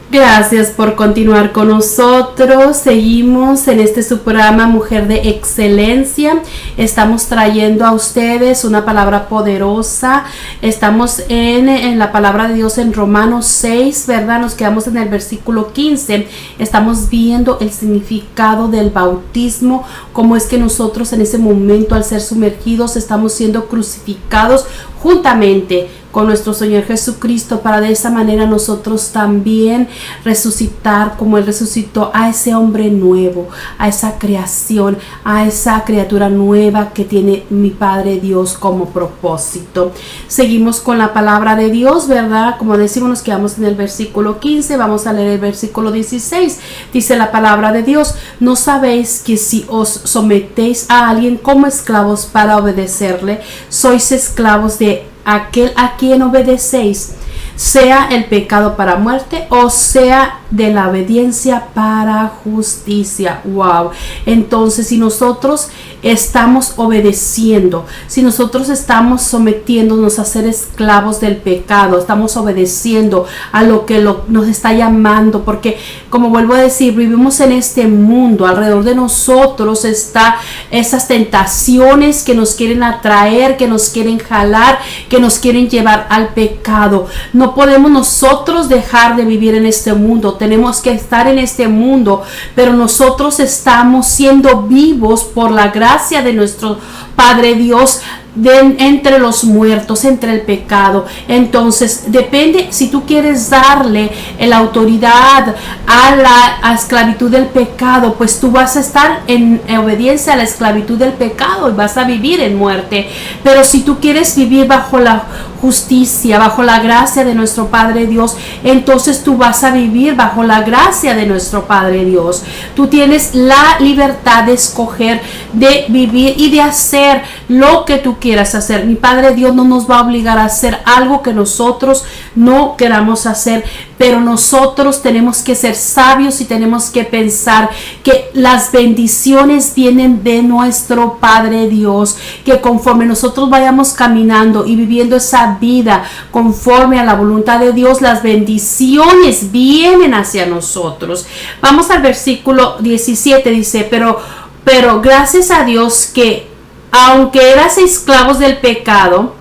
Gracias por continuar con nosotros. Seguimos en este su programa Mujer de Excelencia. Estamos trayendo a ustedes una palabra poderosa. Estamos en la palabra de Dios en Romanos 6, ¿verdad? Nos quedamos en el versículo 15. Estamos viendo el significado del bautismo, cómo es que nosotros en ese momento, al ser sumergidos, estamos siendo crucificados juntamente con nuestro Señor Jesucristo, para de esa manera nosotros también resucitar como Él resucitó a ese hombre nuevo, a esa creación, a esa criatura nueva que tiene mi Padre Dios como propósito. Seguimos con la palabra de Dios, ¿verdad? Como decimos, nos quedamos en el versículo 15, vamos a leer el versículo 16. Dice la palabra de Dios: ¿no sabéis que si os sometéis a alguien como esclavos para obedecerle, sois esclavos de aquel a quien obedecéis, sea el pecado para muerte o sea de la obediencia para justicia? Wow. Entonces, si nosotros estamos obedeciendo, si nosotros estamos sometiéndonos a ser esclavos del pecado, estamos obedeciendo a lo que nos está llamando, porque como vuelvo a decir, vivimos en este mundo, alrededor de nosotros está esas tentaciones que nos quieren atraer, que nos quieren jalar, que nos quieren llevar al pecado. No podemos nosotros dejar de vivir en este mundo, tenemos que estar en este mundo, pero nosotros estamos siendo vivos por la gracia de nuestro Padre Dios entre los muertos, entre el pecado. Entonces depende, si tú quieres darle la autoridad a la esclavitud del pecado, pues tú vas a estar en obediencia a la esclavitud del pecado y vas a vivir en muerte. Pero si tú quieres vivir bajo la justicia, bajo la gracia de nuestro Padre Dios, entonces tú vas a vivir bajo la gracia de nuestro Padre Dios. Tú tienes la libertad de escoger, de vivir y de hacer lo que tú quieras hacer. Mi Padre Dios no nos va a obligar a hacer algo que nosotros no queramos hacer, pero nosotros tenemos que ser sabios y tenemos que pensar que las bendiciones vienen de nuestro Padre Dios, que conforme nosotros vayamos caminando y viviendo esa vida conforme a la voluntad de Dios, las bendiciones vienen hacia nosotros. Vamos al versículo 17, dice: pero gracias a Dios que, aunque eras esclavos del pecado,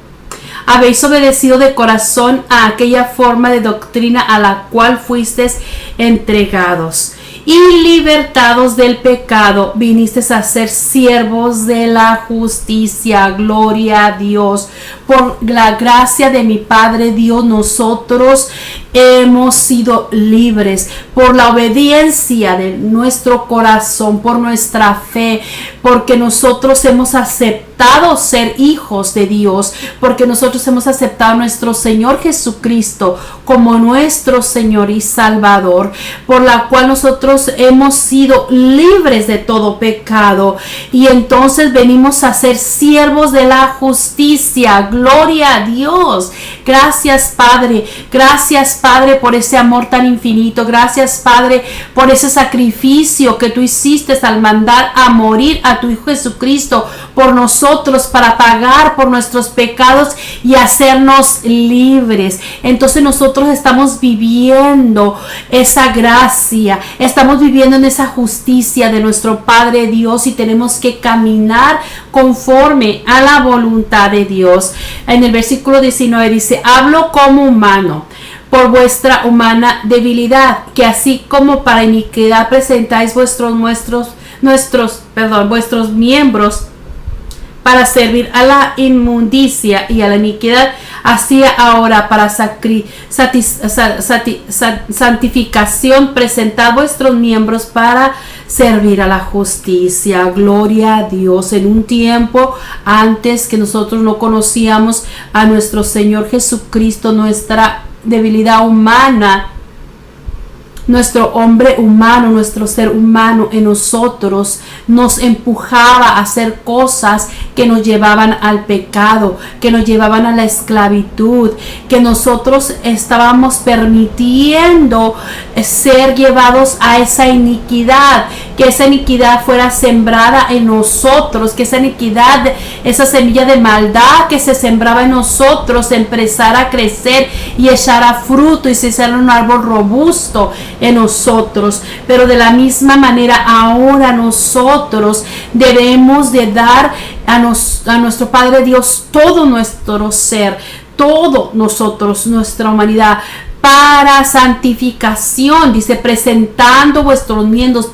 habéis obedecido de corazón a aquella forma de doctrina a la cual fuisteis entregados, y libertados del pecado, vinisteis a ser siervos de la justicia. Gloria a Dios. Por la gracia de mi Padre Dios, nosotros hemos sido libres por la obediencia de nuestro corazón, por nuestra fe, porque nosotros hemos aceptado ser hijos de Dios, porque nosotros hemos aceptado a nuestro Señor Jesucristo como nuestro Señor y Salvador, por la cual nosotros hemos sido libres de todo pecado, y entonces venimos a ser siervos de la justicia. Gloria a Dios. Gracias, Padre. Gracias, Padre, por ese amor tan infinito. Gracias, Padre, por ese sacrificio que tú hiciste al mandar a morir a tu Hijo Jesucristo por nosotros, para pagar por nuestros pecados y hacernos libres. Entonces nosotros estamos viviendo esa gracia, estamos viviendo en esa justicia de nuestro Padre Dios, y tenemos que caminar conforme a la voluntad de Dios. En el versículo 19 dice: hablo como humano por vuestra humana debilidad, que así como para iniquidad presentáis vuestros miembros para servir a la inmundicia y a la iniquidad, así ahora para santificación presentad vuestros miembros para servir a la justicia. Gloria a Dios. En un tiempo antes que nosotros no conocíamos a nuestro Señor Jesucristo, nuestra debilidad humana, nuestro hombre humano, nuestro ser humano en nosotros nos empujaba a hacer cosas que nos llevaban al pecado, que nos llevaban a la esclavitud, que nosotros estábamos permitiendo ser llevados a esa iniquidad, que esa iniquidad fuera sembrada en nosotros, que esa iniquidad, esa semilla de maldad que se sembraba en nosotros empezara a crecer y echara fruto y se hiciera un árbol robusto en nosotros. Pero de la misma manera ahora nosotros debemos de dar a nuestro Padre Dios todo nuestro ser, todo nosotros, nuestra humanidad, para santificación, dice, presentando vuestros miembros,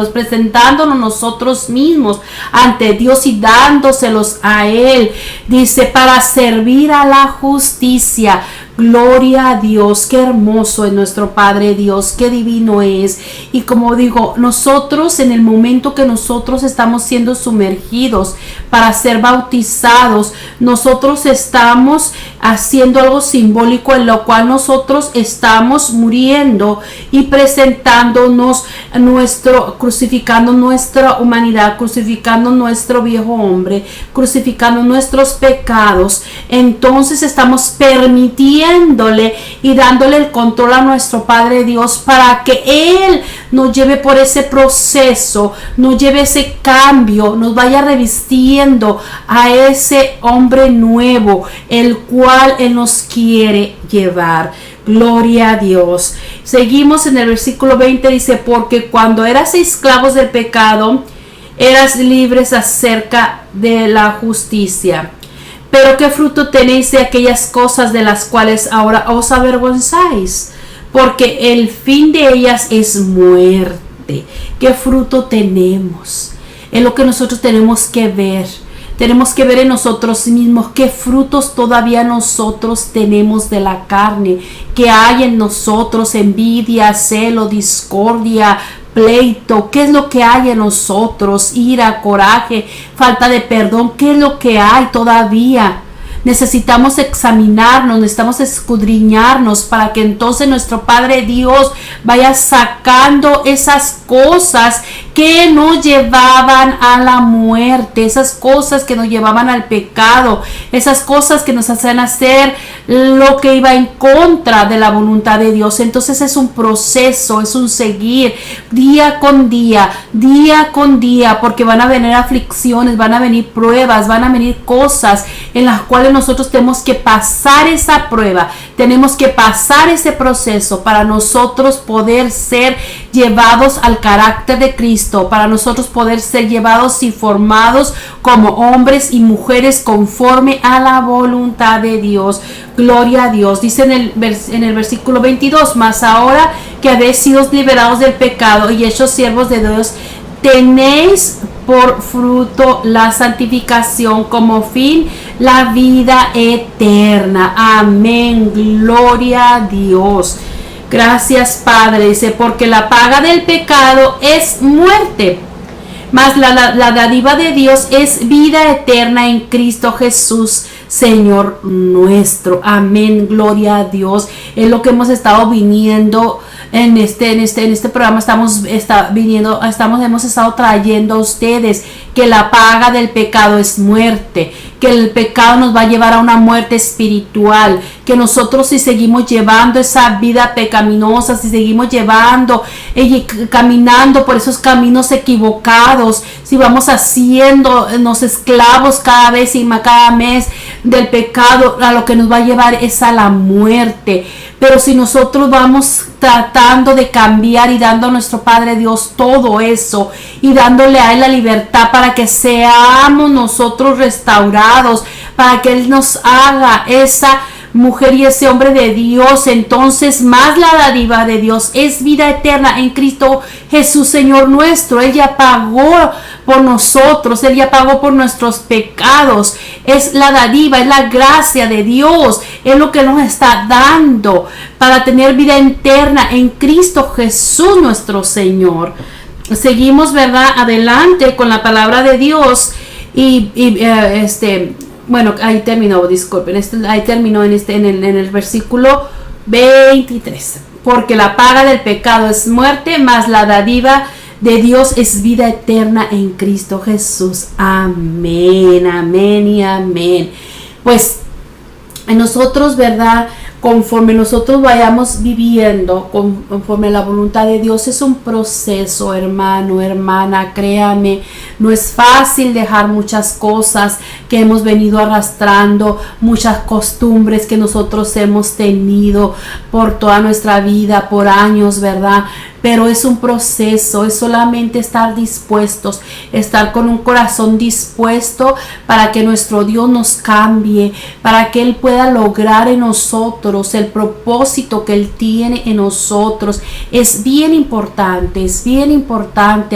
presentándonos nosotros mismos ante Dios y dándoselos a Él, dice, para servir a la justicia. Gloria a Dios, qué hermoso es nuestro Padre Dios, qué divino es. Y como digo, nosotros en el momento que nosotros estamos siendo sumergidos para ser bautizados, nosotros estamos haciendo algo simbólico en lo cual nosotros estamos muriendo y presentándonos crucificando nuestra humanidad, crucificando nuestro viejo hombre, crucificando nuestros pecados. Entonces estamos permitiéndole y dándole el control a nuestro Padre Dios para que Él nos lleve por ese proceso, nos lleve ese cambio, nos vaya revistiendo a ese hombre nuevo, el cual Él nos quiere llevar. Gloria a Dios. Seguimos en el versículo 20, dice, porque cuando eras esclavos del pecado, eras libres acerca de la justicia. Pero ¿qué fruto tenéis de aquellas cosas de las cuales ahora os avergonzáis? Porque el fin de ellas es muerte. ¿Qué fruto tenemos? Es lo que nosotros tenemos que ver. Tenemos que ver en nosotros mismos qué frutos todavía nosotros tenemos de la carne, que hay en nosotros: envidia, celo, discordia, pleito. ¿Qué es lo que hay en nosotros? Ira, coraje, falta de perdón. ¿Qué es lo que hay todavía? Necesitamos examinarnos, necesitamos escudriñarnos para que entonces nuestro Padre Dios vaya sacando esas cosas que nos llevaban a la muerte, esas cosas que nos llevaban al pecado, esas cosas que nos hacían hacer lo que iba en contra de la voluntad de Dios. Entonces es un proceso, es un seguir día con día, porque van a venir aflicciones, van a venir pruebas, van a venir cosas en las cuales nosotros tenemos que pasar esa prueba, tenemos que pasar ese proceso para nosotros poder ser llevados al carácter de Cristo, para nosotros poder ser llevados y formados como hombres y mujeres conforme a la voluntad de Dios. Gloria a Dios. Dice en el versículo 22, mas ahora que habéis sido liberados del pecado y hechos siervos de Dios, tenéis por fruto la santificación, como fin la vida eterna. Amén. Gloria a Dios. Gracias, Padre. Dice, porque la paga del pecado es muerte, mas la dádiva de Dios es vida eterna en Cristo Jesús, Señor nuestro. Amén. Gloria a Dios. Es lo que hemos estado viniendo en este programa. Hemos estado trayendo a ustedes que la paga del pecado es muerte, que el pecado nos va a llevar a una muerte espiritual, que nosotros, si seguimos llevando esa vida pecaminosa, si seguimos llevando y caminando por esos caminos equivocados, si vamos haciéndonos esclavos cada vez y cada mes del pecado, a lo que nos va a llevar es a la muerte. Pero si nosotros vamos tratando de cambiar y dando a nuestro Padre Dios todo eso y dándole a Él la libertad para que seamos nosotros restaurados, para que Él nos haga esa mujer y ese hombre de Dios, entonces más la dádiva de Dios es vida eterna en Cristo Jesús, Señor nuestro. Él ya pagó por nosotros, Él ya pagó por nuestros pecados. Es la dádiva, es la gracia de Dios, es lo que nos está dando para tener vida eterna en Cristo Jesús nuestro Señor. Seguimos, ¿verdad?, adelante con la palabra de Dios bueno, ahí terminó, disculpen, ahí terminó en el versículo 23. Porque la paga del pecado es muerte, mas la dádiva de Dios es vida eterna en Cristo Jesús. Amén, amén y amén. Pues nosotros, ¿verdad?, conforme nosotros vayamos viviendo, conforme la voluntad de Dios, es un proceso, hermano, hermana, créame, no es fácil dejar muchas cosas que hemos venido arrastrando, muchas costumbres que nosotros hemos tenido por toda nuestra vida, por años, ¿verdad? Pero es un proceso, es solamente estar dispuestos, estar con un corazón dispuesto para que nuestro Dios nos cambie, para que Él pueda lograr en nosotros el propósito que Él tiene en nosotros. Es bien importante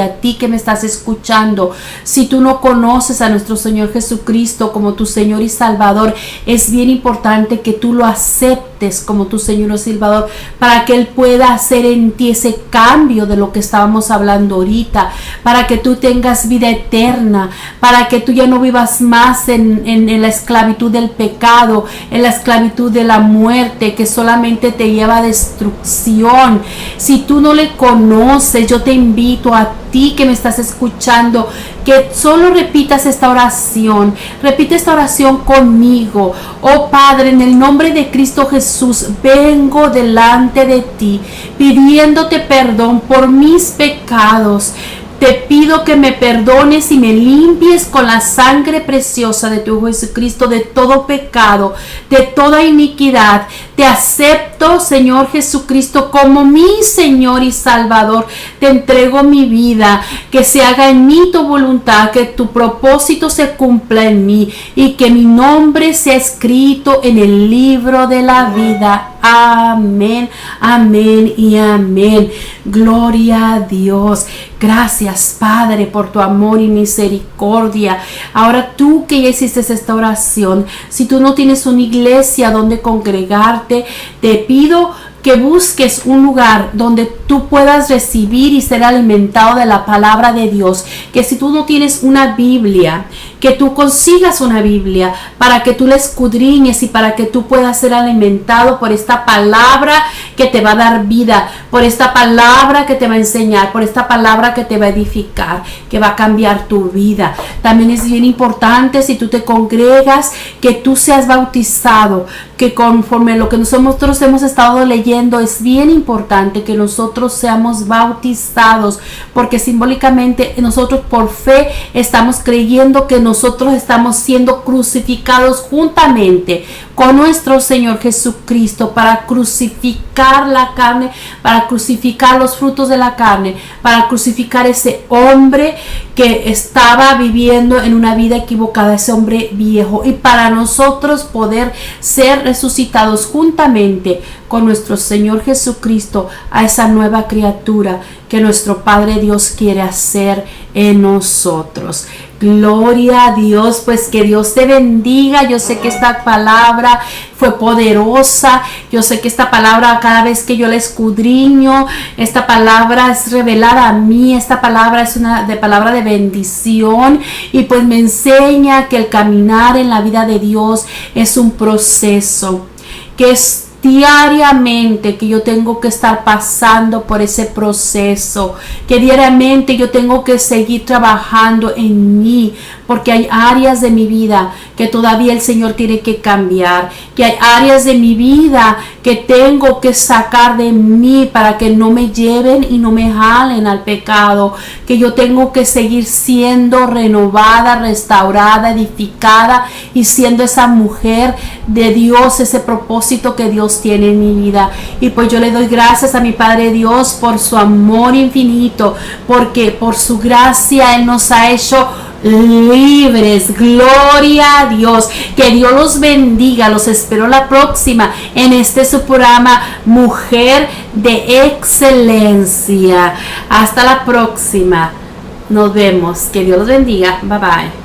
a ti que me estás escuchando. Si tú no conoces a nuestro Señor Jesucristo como tu Señor y Salvador, es bien importante que tú lo aceptes como tu Señor y Salvador, para que Él pueda hacer en ti ese cambio de lo que estábamos hablando ahorita, para que tú tengas vida eterna, para que tú ya no vivas más en la esclavitud del pecado, en la esclavitud de la muerte, que solamente te lleva a destrucción. Si tú no le conoces, yo te invito a ti que me estás escuchando, que solo repitas esta oración. Repite esta oración conmigo. Oh Padre, en el nombre de Cristo Jesús, vengo delante de ti pidiéndote perdón por mis pecados. Te pido que me perdones y me limpies con la sangre preciosa de tu Hijo Jesucristo de todo pecado, de toda iniquidad. Te acepto, Señor Jesucristo, como mi Señor y Salvador. Te entrego mi vida, que se haga en mí tu voluntad, que tu propósito se cumpla en mí y que mi nombre sea escrito en el libro de la vida. Amén, amén y amén. Gloria a Dios. Gracias, Padre, por tu amor y misericordia. Ahora tú que ya hiciste esta oración, si tú no tienes una iglesia donde congregarte, te pido que busques un lugar donde tú puedas recibir y ser alimentado de la palabra de Dios. Que si tú no tienes una Biblia, que tú consigas una Biblia para que tú la escudriñes y para que tú puedas ser alimentado por esta palabra que te va a dar vida, por esta palabra que te va a enseñar, por esta palabra que te va a edificar, que va a cambiar tu vida. También es bien importante, si tú te congregas, que tú seas bautizado, que conforme lo que nosotros hemos estado leyendo, es bien importante que nosotros seamos bautizados, porque simbólicamente nosotros por fe estamos creyendo que nosotros estamos siendo crucificados juntamente con nuestro Señor Jesucristo, para crucificar la carne, para crucificar los frutos de la carne, para crucificar ese hombre que estaba viviendo en una vida equivocada, ese hombre viejo, y para nosotros poder ser resucitados juntamente con nuestro Señor Jesucristo a esa nueva criatura que nuestro Padre Dios quiere hacer en nosotros. Gloria a Dios, pues que Dios te bendiga. Yo sé que esta palabra fue poderosa, yo sé que esta palabra, cada vez que yo la escudriño, esta palabra es revelada a mí, esta palabra es una palabra de bendición, y pues me enseña que el caminar en la vida de Dios es un proceso, que es diariamente que yo tengo que estar pasando por ese proceso, que diariamente yo tengo que seguir trabajando en mí, porque hay áreas de mi vida que todavía el Señor tiene que cambiar, que hay áreas de mi vida que tengo que sacar de mí para que no me lleven y no me jalen al pecado, que yo tengo que seguir siendo renovada, restaurada, edificada y siendo esa mujer de Dios, ese propósito que Dios tiene en mi vida. Y pues yo le doy gracias a mi Padre Dios por su amor infinito, porque por su gracia Él nos ha hecho libres. Gloria a Dios, que Dios los bendiga. Los espero la próxima en su programa Mujer de Excelencia. Hasta la próxima, nos vemos, que Dios los bendiga. Bye bye.